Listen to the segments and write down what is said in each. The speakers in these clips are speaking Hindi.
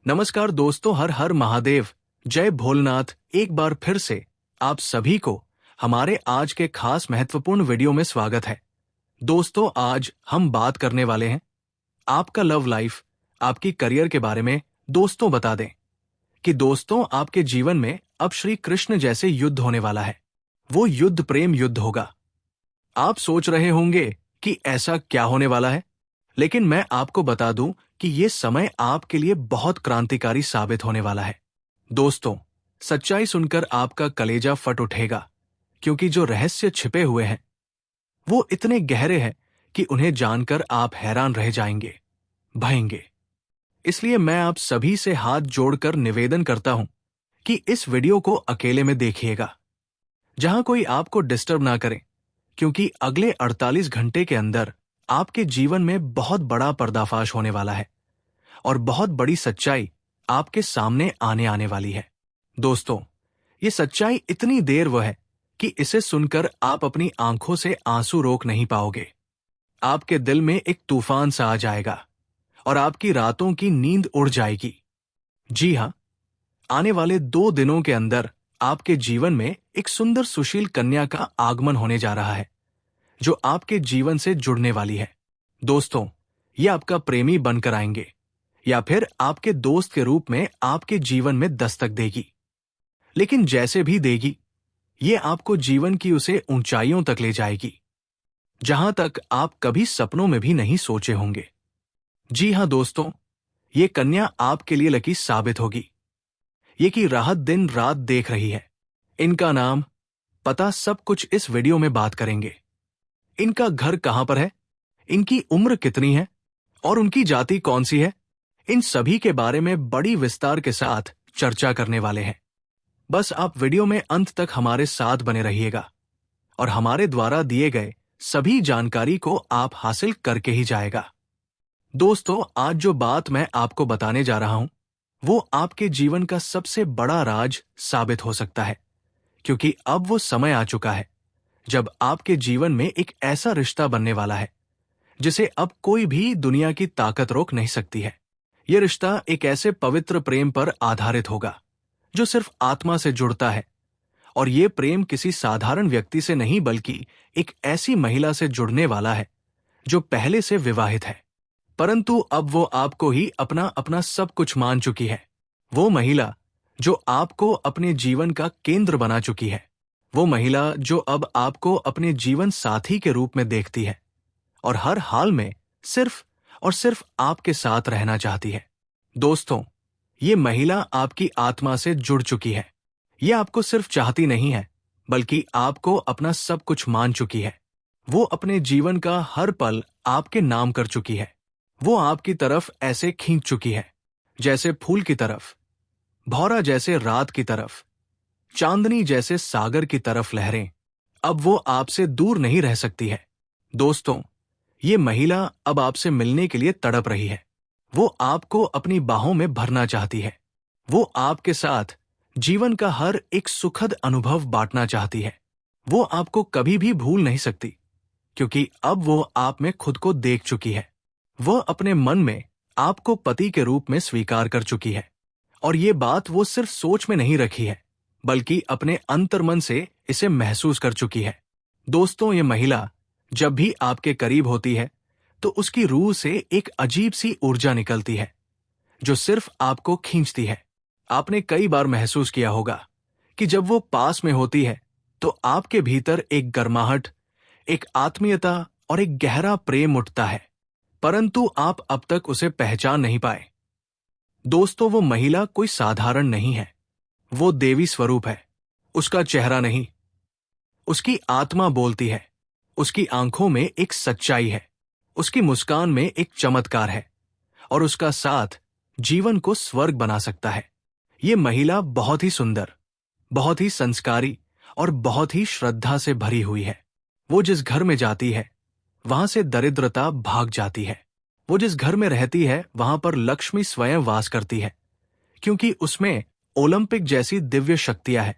नमस्कार दोस्तों, हर हर महादेव, जय भोलेनाथ। एक बार फिर से आप सभी को हमारे आज के खास महत्वपूर्ण वीडियो में स्वागत है। दोस्तों, आज हम बात करने वाले हैं आपका लव लाइफ, आपकी करियर के बारे में। दोस्तों, बता दें कि दोस्तों आपके जीवन में अब श्री कृष्ण जैसे युद्ध होने वाला है। वो युद्ध प्रेम युद्ध होगा। आप सोच रहे होंगे कि ऐसा क्या होने वाला है, लेकिन मैं आपको बता दूं कि ये समय आपके लिए बहुत क्रांतिकारी साबित होने वाला है। दोस्तों, सच्चाई सुनकर आपका कलेजा फट उठेगा, क्योंकि जो रहस्य छिपे हुए हैं वो इतने गहरे हैं कि उन्हें जानकर आप हैरान रह जाएंगे, भयेंगे। इसलिए मैं आप सभी से हाथ जोड़कर निवेदन करता हूं कि इस वीडियो को अकेले में देखिएगा, जहां कोई आपको डिस्टर्ब ना करे, क्योंकि अगले 48 घंटे के अंदर आपके जीवन में बहुत बड़ा पर्दाफाश होने वाला है और बहुत बड़ी सच्चाई आपके सामने आने वाली है। दोस्तों, ये सच्चाई इतनी देर है कि इसे सुनकर आप अपनी आंखों से आंसू रोक नहीं पाओगे। आपके दिल में एक तूफान सा आ जाएगा और आपकी रातों की नींद उड़ जाएगी। जी हां, आने वाले 2 दिनों के अंदर आपके जीवन में एक सुंदर सुशील कन्या का आगमन होने जा रहा है, जो आपके जीवन से जुड़ने वाली है। दोस्तों, ये आपका प्रेमी बनकर आएंगे या फिर आपके दोस्त के रूप में आपके जीवन में दस्तक देगी। लेकिन जैसे भी देगी, ये आपको जीवन की उसे ऊंचाइयों तक ले जाएगी, जहां तक आप कभी सपनों में भी नहीं सोचे होंगे। जी हां दोस्तों, ये कन्या आपके लिए लकी साबित होगी। ये की राहत दिन रात देख रही है। इनका नाम, पता, सब कुछ इस वीडियो में बात करेंगे। इनका घर कहां पर है, इनकी उम्र कितनी है और उनकी जाति कौन सी है, इन सभी के बारे में बड़ी विस्तार के साथ चर्चा करने वाले हैं। बस आप वीडियो में अंत तक हमारे साथ बने रहिएगा और हमारे द्वारा दिए गए सभी जानकारी को आप हासिल करके ही जाएगा। दोस्तों, आज जो बात मैं आपको बताने जा रहा हूं वो आपके जीवन का सबसे बड़ा राज साबित हो सकता है, क्योंकि अब वो समय आ चुका है जब आपके जीवन में एक ऐसा रिश्ता बनने वाला है जिसे अब कोई भी दुनिया की ताकत रोक नहीं सकती है। यह रिश्ता एक ऐसे पवित्र प्रेम पर आधारित होगा जो सिर्फ आत्मा से जुड़ता है, और ये प्रेम किसी साधारण व्यक्ति से नहीं बल्कि एक ऐसी महिला से जुड़ने वाला है जो पहले से विवाहित है, परंतु अब वो आपको ही अपना अपना सब कुछ मान चुकी है। वो महिला जो आपको अपने जीवन का केंद्र बना चुकी है। वो महिला जो अब आपको अपने जीवन साथी के रूप में देखती है और हर हाल में सिर्फ और सिर्फ आपके साथ रहना चाहती है। दोस्तों, ये महिला आपकी आत्मा से जुड़ चुकी है। ये आपको सिर्फ चाहती नहीं है, बल्कि आपको अपना सब कुछ मान चुकी है। वो अपने जीवन का हर पल आपके नाम कर चुकी है। वो आपकी तरफ ऐसे खींच चुकी है जैसे फूल की तरफ, भौरा जैसे रात की तरफ, चांदनी जैसे सागर की तरफ लहरें। अब वो आपसे दूर नहीं रह सकती है। दोस्तों, ये महिला अब आपसे मिलने के लिए तड़प रही है। वो आपको अपनी बाहों में भरना चाहती है। वो आपके साथ जीवन का हर एक सुखद अनुभव बांटना चाहती है। वो आपको कभी भी भूल नहीं सकती, क्योंकि अब वो आप में खुद को देख चुकी है। वह अपने मन में आपको पति के रूप में स्वीकार कर चुकी है, और ये बात वो सिर्फ सोच में नहीं रखी है, बल्कि अपने अंतर्मन से इसे महसूस कर चुकी है। दोस्तों, ये महिला जब भी आपके करीब होती है तो उसकी रूह से एक अजीब सी ऊर्जा निकलती है जो सिर्फ आपको खींचती है। आपने कई बार महसूस किया होगा कि जब वो पास में होती है तो आपके भीतर एक गर्माहट, एक आत्मीयता और एक गहरा प्रेम उठता है, परंतु आप अब तक उसे पहचान नहीं पाए। दोस्तों, वो महिला कोई साधारण नहीं है। वो देवी स्वरूप है। उसका चेहरा नहीं, उसकी आत्मा बोलती है। उसकी आंखों में एक सच्चाई है, उसकी मुस्कान में एक चमत्कार है, और उसका साथ जीवन को स्वर्ग बना सकता है। ये महिला बहुत ही सुंदर, बहुत ही संस्कारी और बहुत ही श्रद्धा से भरी हुई है। वो जिस घर में जाती है वहां से दरिद्रता भाग जाती है। वो जिस घर में रहती है वहां पर लक्ष्मी स्वयं वास करती है, क्योंकि उसमें ओलंपिक जैसी दिव्य शक्तियां हैं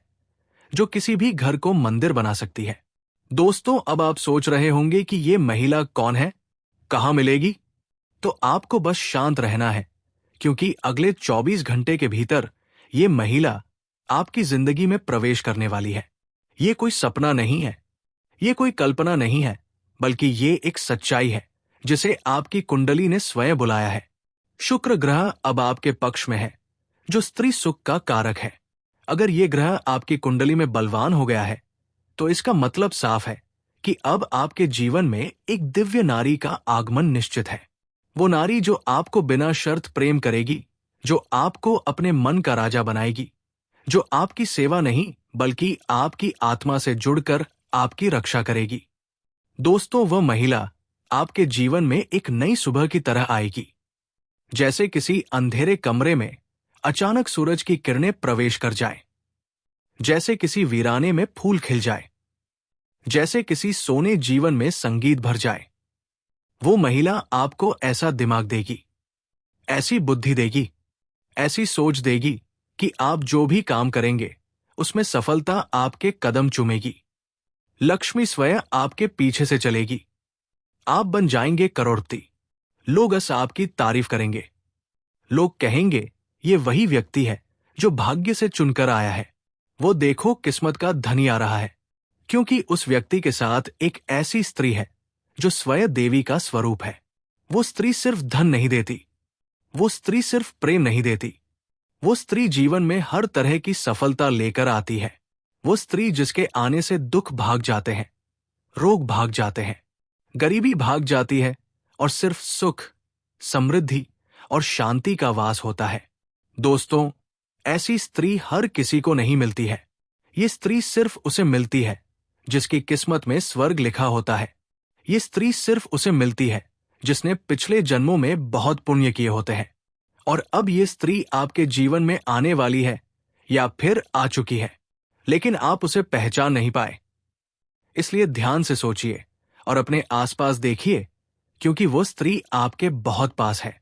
जो किसी भी घर को मंदिर बना सकती है। दोस्तों, अब आप सोच रहे होंगे कि ये महिला कौन है, कहां मिलेगी? तो आपको बस शांत रहना है, क्योंकि अगले 24 घंटे के भीतर ये महिला आपकी जिंदगी में प्रवेश करने वाली है। ये कोई सपना नहीं है, ये कोई कल्पना नहीं है, बल्कि ये एक सच्चाई है जिसे आपकी कुंडली ने स्वयं बुलाया है। शुक्र ग्रह अब आपके पक्ष में है, जो स्त्री सुख का कारक है। अगर ये ग्रह आपकी कुंडली में बलवान हो गया है तो इसका मतलब साफ है कि अब आपके जीवन में एक दिव्य नारी का आगमन निश्चित है। वो नारी जो आपको बिना शर्त प्रेम करेगी, जो आपको अपने मन का राजा बनाएगी, जो आपकी सेवा नहीं बल्कि आपकी आत्मा से जुड़कर आपकी रक्षा करेगी। दोस्तों, वह महिला आपके जीवन में एक नई सुबह की तरह आएगी, जैसे किसी अंधेरे कमरे में अचानक सूरज की किरणें प्रवेश कर जाएं, जैसे किसी वीराने में फूल खिल जाए, जैसे किसी सोने जीवन में संगीत भर जाए। वो महिला आपको ऐसा दिमाग देगी, ऐसी बुद्धि देगी, ऐसी सोच देगी कि आप जो भी काम करेंगे उसमें सफलता आपके कदम चूमेगी। लक्ष्मी स्वयं आपके पीछे से चलेगी। आप बन जाएंगे करोड़पति। लोग बस आपकी तारीफ करेंगे। लोग कहेंगे, ये वही व्यक्ति है जो भाग्य से चुनकर आया है। वो देखो, किस्मत का धनी आ रहा है। क्योंकि उस व्यक्ति के साथ एक ऐसी स्त्री है जो स्वयं देवी का स्वरूप है। वो स्त्री सिर्फ धन नहीं देती, वो स्त्री सिर्फ प्रेम नहीं देती, वो स्त्री जीवन में हर तरह की सफलता लेकर आती है। वो स्त्री जिसके आने से दुख भाग जाते हैं, रोग भाग जाते हैं, गरीबी भाग जाती है और सिर्फ सुख, समृद्धि और शांति का वास होता है। दोस्तों, ऐसी स्त्री हर किसी को नहीं मिलती है। ये स्त्री सिर्फ उसे मिलती है जिसकी किस्मत में स्वर्ग लिखा होता है। ये स्त्री सिर्फ उसे मिलती है जिसने पिछले जन्मों में बहुत पुण्य किए होते हैं। और अब ये स्त्री आपके जीवन में आने वाली है या फिर आ चुकी है, लेकिन आप उसे पहचान नहीं पाए। इसलिए ध्यान से सोचिए और अपने आसपास देखिए, क्योंकि वो स्त्री आपके बहुत पास है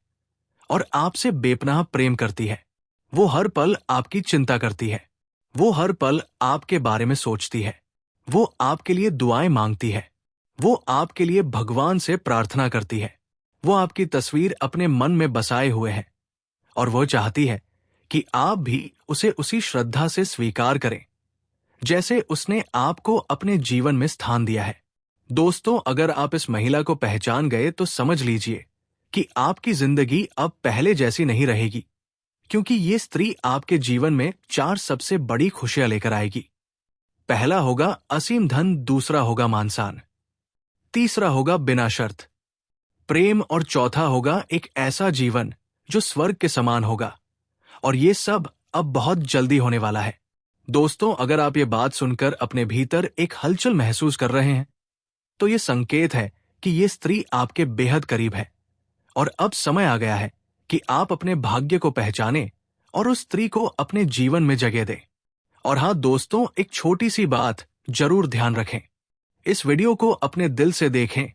और आपसे बेपनाह प्रेम करती है। वो हर पल आपकी चिंता करती है। वो हर पल आपके बारे में सोचती है। वो आपके लिए दुआएं मांगती है। वो आपके लिए भगवान से प्रार्थना करती है। वो आपकी तस्वीर अपने मन में बसाए हुए है और वो चाहती है कि आप भी उसे उसी श्रद्धा से स्वीकार करें जैसे उसने आपको अपने जीवन में स्थान दिया है। दोस्तों, अगर आप इस महिला को पहचान गए तो समझ लीजिए कि आपकी जिंदगी अब पहले जैसी नहीं रहेगी, क्योंकि ये स्त्री आपके जीवन में 4 सबसे बड़ी खुशियां लेकर आएगी। पहला होगा असीम धन, दूसरा होगा मान-सम्मान, तीसरा होगा बिना शर्त प्रेम और चौथा होगा एक ऐसा जीवन जो स्वर्ग के समान होगा। और ये सब अब बहुत जल्दी होने वाला है। दोस्तों, अगर आप ये बात सुनकर अपने भीतर एक हलचल महसूस कर रहे हैं तो ये संकेत है कि ये स्त्री आपके बेहद करीब है और अब समय आ गया है कि आप अपने भाग्य को पहचानें और उस स्त्री को अपने जीवन में जगह दें। और हाँ दोस्तों, एक छोटी सी बात जरूर ध्यान रखें। इस वीडियो को अपने दिल से देखें,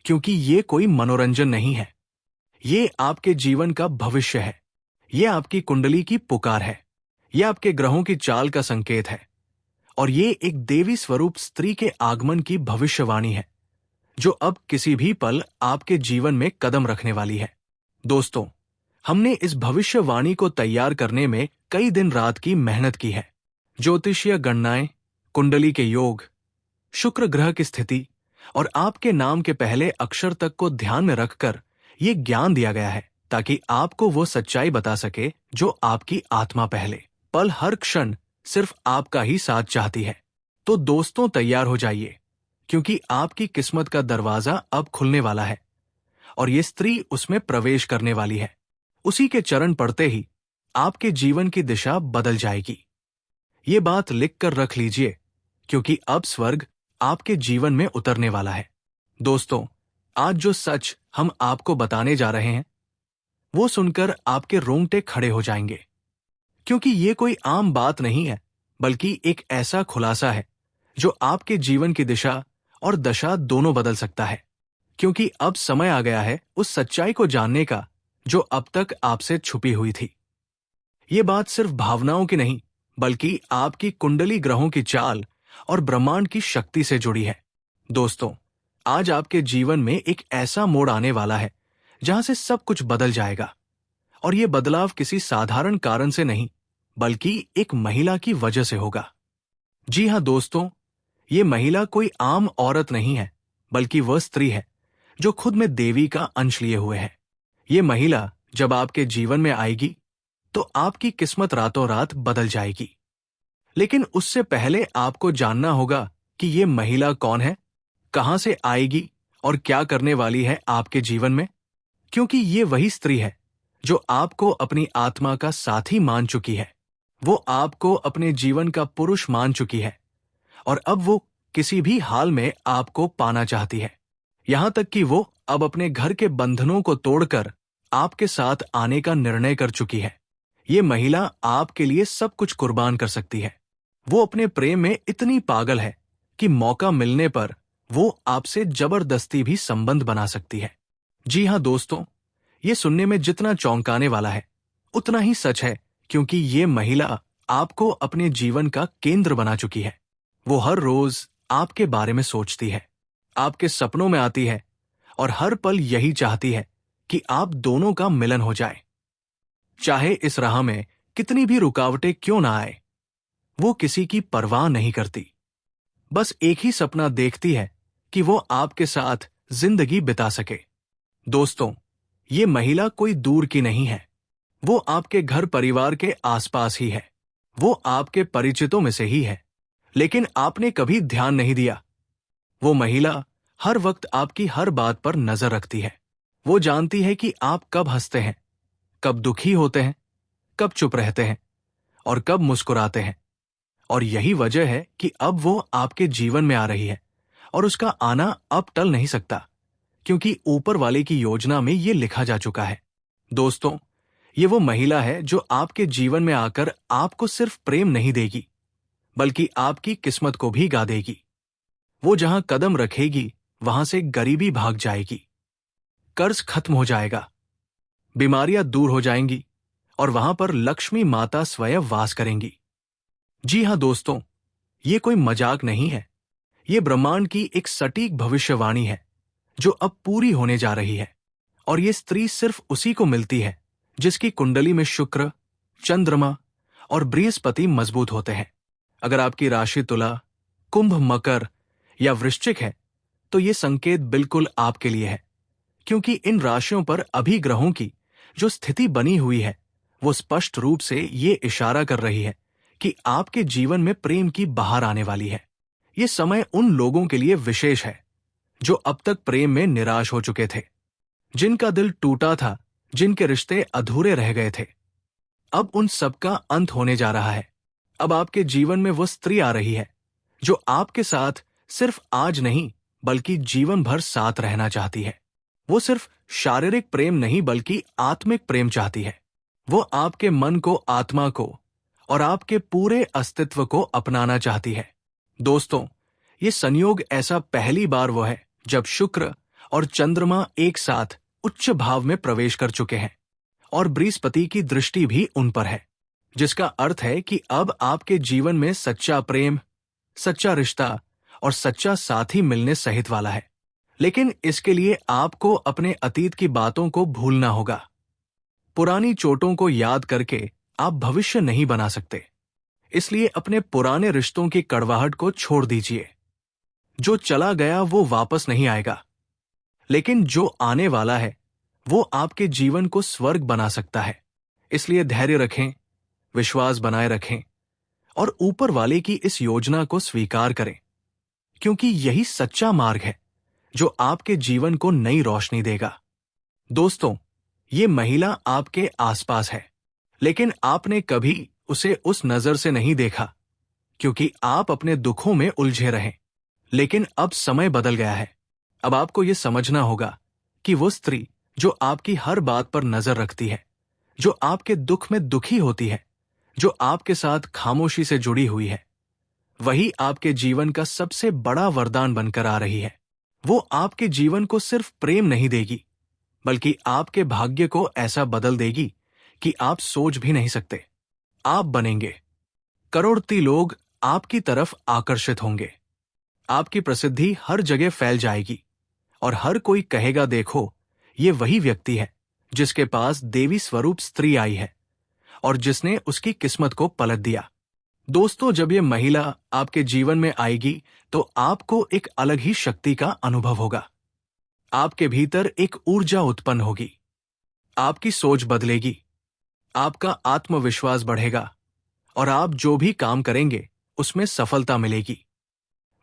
क्योंकि ये कोई मनोरंजन नहीं है। ये आपके जीवन का भविष्य है। ये आपकी कुंडली की पुकार है। ये आपके ग्रहों की चाल का संकेत है और ये एक देवी स्वरूप स्त्री के आगमन की भविष्यवाणी है जो अब किसी भी पल आपके जीवन में कदम रखने वाली है। दोस्तों, हमने इस भविष्यवाणी को तैयार करने में कई दिन रात की मेहनत की है। ज्योतिषीय गणनाएं, कुंडली के योग, शुक्र ग्रह की स्थिति और आपके नाम के पहले अक्षर तक को ध्यान में रखकर ये ज्ञान दिया गया है ताकि आपको वो सच्चाई बता सके जो आपकी आत्मा पहले पल हर क्षण सिर्फ आपका ही साथ चाहती है। तो दोस्तों, तैयार हो जाइए, क्योंकि आपकी किस्मत का दरवाजा अब खुलने वाला है और ये स्त्री उसमें प्रवेश करने वाली है। उसी के चरण पड़ते ही आपके जीवन की दिशा बदल जाएगी। ये बात लिख कर रख लीजिए, क्योंकि अब स्वर्ग आपके जीवन में उतरने वाला है। दोस्तों, आज जो सच हम आपको बताने जा रहे हैं वो सुनकर आपके रोंगटे खड़े हो जाएंगे, क्योंकि ये कोई आम बात नहीं है, बल्कि एक ऐसा खुलासा है जो आपके जीवन की दिशा और दशा दोनों बदल सकता है। क्योंकि अब समय आ गया है उस सच्चाई को जानने का जो अब तक आपसे छुपी हुई थी। ये बात सिर्फ भावनाओं की नहीं, बल्कि आपकी कुंडली, ग्रहों की चाल और ब्रह्मांड की शक्ति से जुड़ी है। दोस्तों, आज आपके जीवन में एक ऐसा मोड़ आने वाला है जहां से सब कुछ बदल जाएगा और ये बदलाव किसी साधारण कारण से नहीं, बल्कि एक महिला की वजह से होगा। जी हाँ दोस्तों, ये महिला कोई आम औरत नहीं है, बल्कि वह स्त्री है जो खुद में देवी का अंश लिए हुए है। ये महिला जब आपके जीवन में आएगी तो आपकी किस्मत रातों रात बदल जाएगी। लेकिन उससे पहले आपको जानना होगा कि ये महिला कौन है, कहां से आएगी और क्या करने वाली है आपके जीवन में। क्योंकि ये वही स्त्री है जो आपको अपनी आत्मा का साथी मान चुकी है, वो आपको अपने जीवन का पुरुष मान चुकी है, और अब वो किसी भी हाल में आपको पाना चाहती है। यहां तक कि वो अब अपने घर के बंधनों को तोड़कर आपके साथ आने का निर्णय कर चुकी है। ये महिला आपके लिए सब कुछ कुर्बान कर सकती है। वो अपने प्रेम में इतनी पागल है कि मौका मिलने पर वो आपसे जबरदस्ती भी संबंध बना सकती है। जी हाँ दोस्तों, ये सुनने में जितना चौंकाने वाला है उतना ही सच है, क्योंकि ये महिला आपको अपने जीवन का केंद्र बना चुकी है। वो हर रोज आपके बारे में सोचती है, आपके सपनों में आती है और हर पल यही चाहती है कि आप दोनों का मिलन हो जाए। चाहे इस राह में कितनी भी रुकावटें क्यों ना आए, वो किसी की परवाह नहीं करती। बस एक ही सपना देखती है कि वो आपके साथ जिंदगी बिता सके। दोस्तों, ये महिला कोई दूर की नहीं है, वो आपके घर परिवार के आसपास ही है। वो आपके परिचितों में से ही है, लेकिन आपने कभी ध्यान नहीं दिया। वो महिला हर वक्त आपकी हर बात पर नजर रखती है। वो जानती है कि आप कब हंसते हैं, कब दुखी होते हैं, कब चुप रहते हैं और कब मुस्कुराते हैं। और यही वजह है कि अब वो आपके जीवन में आ रही है, और उसका आना अब टल नहीं सकता, क्योंकि ऊपर वाले की योजना में ये लिखा जा चुका है। दोस्तों, ये वो महिला है जो आपके जीवन में आकर आपको सिर्फ प्रेम नहीं देगी, बल्कि आपकी किस्मत को भी गा देगी। वो जहां कदम रखेगी वहां से गरीबी भाग जाएगी, कर्ज खत्म हो जाएगा, बीमारियां दूर हो जाएंगी और वहां पर लक्ष्मी माता स्वयं वास करेंगी। जी हां दोस्तों, ये कोई मजाक नहीं है, ये ब्रह्मांड की एक सटीक भविष्यवाणी है जो अब पूरी होने जा रही है। और ये स्त्री सिर्फ उसी को मिलती है जिसकी कुंडली में शुक्र, चंद्रमा और बृहस्पति मजबूत होते हैं। अगर आपकी राशि तुला, कुंभ, मकर या वृश्चिक है तो ये संकेत बिल्कुल आपके लिए है, क्योंकि इन राशियों पर अभी ग्रहों की जो स्थिति बनी हुई है वो स्पष्ट रूप से ये इशारा कर रही है कि आपके जीवन में प्रेम की बहार आने वाली है। ये समय उन लोगों के लिए विशेष है जो अब तक प्रेम में निराश हो चुके थे, जिनका दिल टूटा था, जिनके रिश्ते अधूरे रह गए थे। अब उन सबका अंत होने जा रहा है। अब आपके जीवन में वो स्त्री आ रही है जो आपके साथ सिर्फ आज नहीं बल्कि जीवन भर साथ रहना चाहती है। वो सिर्फ शारीरिक प्रेम नहीं बल्कि आत्मिक प्रेम चाहती है। वो आपके मन को, आत्मा को और आपके पूरे अस्तित्व को अपनाना चाहती है। दोस्तों, ये संयोग ऐसा पहली बार वो है जब शुक्र और चंद्रमा एक साथ उच्च भाव में प्रवेश कर चुके हैं और बृहस्पति की दृष्टि भी उन पर है, जिसका अर्थ है कि अब आपके जीवन में सच्चा प्रेम, सच्चा रिश्ता और सच्चा साथी मिलने सहित वाला है। लेकिन इसके लिए आपको अपने अतीत की बातों को भूलना होगा। पुरानी चोटों को याद करके आप भविष्य नहीं बना सकते, इसलिए अपने पुराने रिश्तों की कड़वाहट को छोड़ दीजिए। जो चला गया वो वापस नहीं आएगा, लेकिन जो आने वाला है वो आपके जीवन को स्वर्ग बना सकता है। इसलिए धैर्य रखें, विश्वास बनाए रखें और ऊपर वाले की इस योजना को स्वीकार करें, क्योंकि यही सच्चा मार्ग है जो आपके जीवन को नई रोशनी देगा। दोस्तों, ये महिला आपके आसपास है, लेकिन आपने कभी उसे उस नजर से नहीं देखा, क्योंकि आप अपने दुखों में उलझे रहे। लेकिन अब समय बदल गया है। अब आपको यह समझना होगा कि वो स्त्री जो आपकी हर बात पर नजर रखती है, जो आपके दुख में दुखी होती है, जो आपके साथ खामोशी से जुड़ी हुई है, वही आपके जीवन का सबसे बड़ा वरदान बनकर आ रही है। वो आपके जीवन को सिर्फ प्रेम नहीं देगी, बल्कि आपके भाग्य को ऐसा बदल देगी कि आप सोच भी नहीं सकते। आप बनेंगे, करोड़ों लोग आपकी तरफ आकर्षित होंगे, आपकी प्रसिद्धि हर जगह फैल जाएगी और हर कोई कहेगा, देखो, ये वही व्यक्ति है जिसके पास देवी स्वरूप स्त्री आई है और जिसने उसकी किस्मत को पलट दिया। दोस्तों, जब ये महिला आपके जीवन में आएगी तो आपको एक अलग ही शक्ति का अनुभव होगा। आपके भीतर एक ऊर्जा उत्पन्न होगी, आपकी सोच बदलेगी, आपका आत्मविश्वास बढ़ेगा और आप जो भी काम करेंगे उसमें सफलता मिलेगी।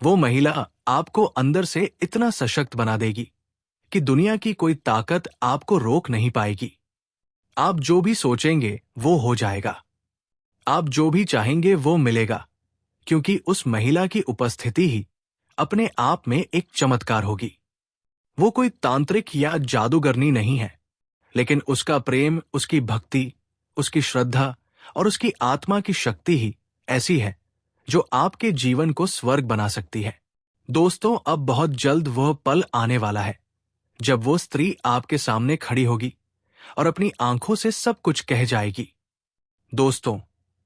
वो महिला आपको अंदर से इतना सशक्त बना देगी कि दुनिया की कोई ताकत आपको रोक नहीं पाएगी। आप जो भी सोचेंगे वो हो जाएगा, आप जो भी चाहेंगे वो मिलेगा, क्योंकि उस महिला की उपस्थिति ही अपने आप में एक चमत्कार होगी। वो कोई तांत्रिक या जादूगरनी नहीं है, लेकिन उसका प्रेम, उसकी भक्ति, उसकी श्रद्धा और उसकी आत्मा की शक्ति ही ऐसी है जो आपके जीवन को स्वर्ग बना सकती है। दोस्तों, अब बहुत जल्द वह पल आने वाला है जब वो स्त्री आपके सामने खड़ी होगी और अपनी आंखों से सब कुछ कह जाएगी। दोस्तों,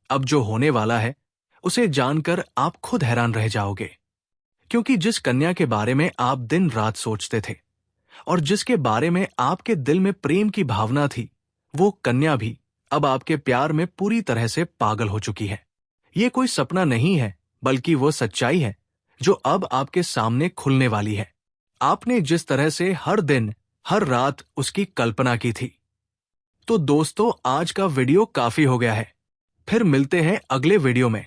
अब जो होने वाला है उसे जानकर आप खुद हैरान रह जाओगे, क्योंकि जिस कन्या के बारे में आप दिन रात सोचते थे और जिसके बारे में आपके दिल में प्रेम की भावना थी, वो कन्या भी अब आपके प्यार में पूरी तरह से पागल हो चुकी है। ये कोई सपना नहीं है, बल्कि वो सच्चाई है जो अब आपके सामने खुलने वाली है। आपने जिस तरह से हर दिन हर रात उसकी कल्पना की थी। तो दोस्तों, आज का वीडियो काफी हो गया है। फिर मिलते हैं अगले वीडियो में।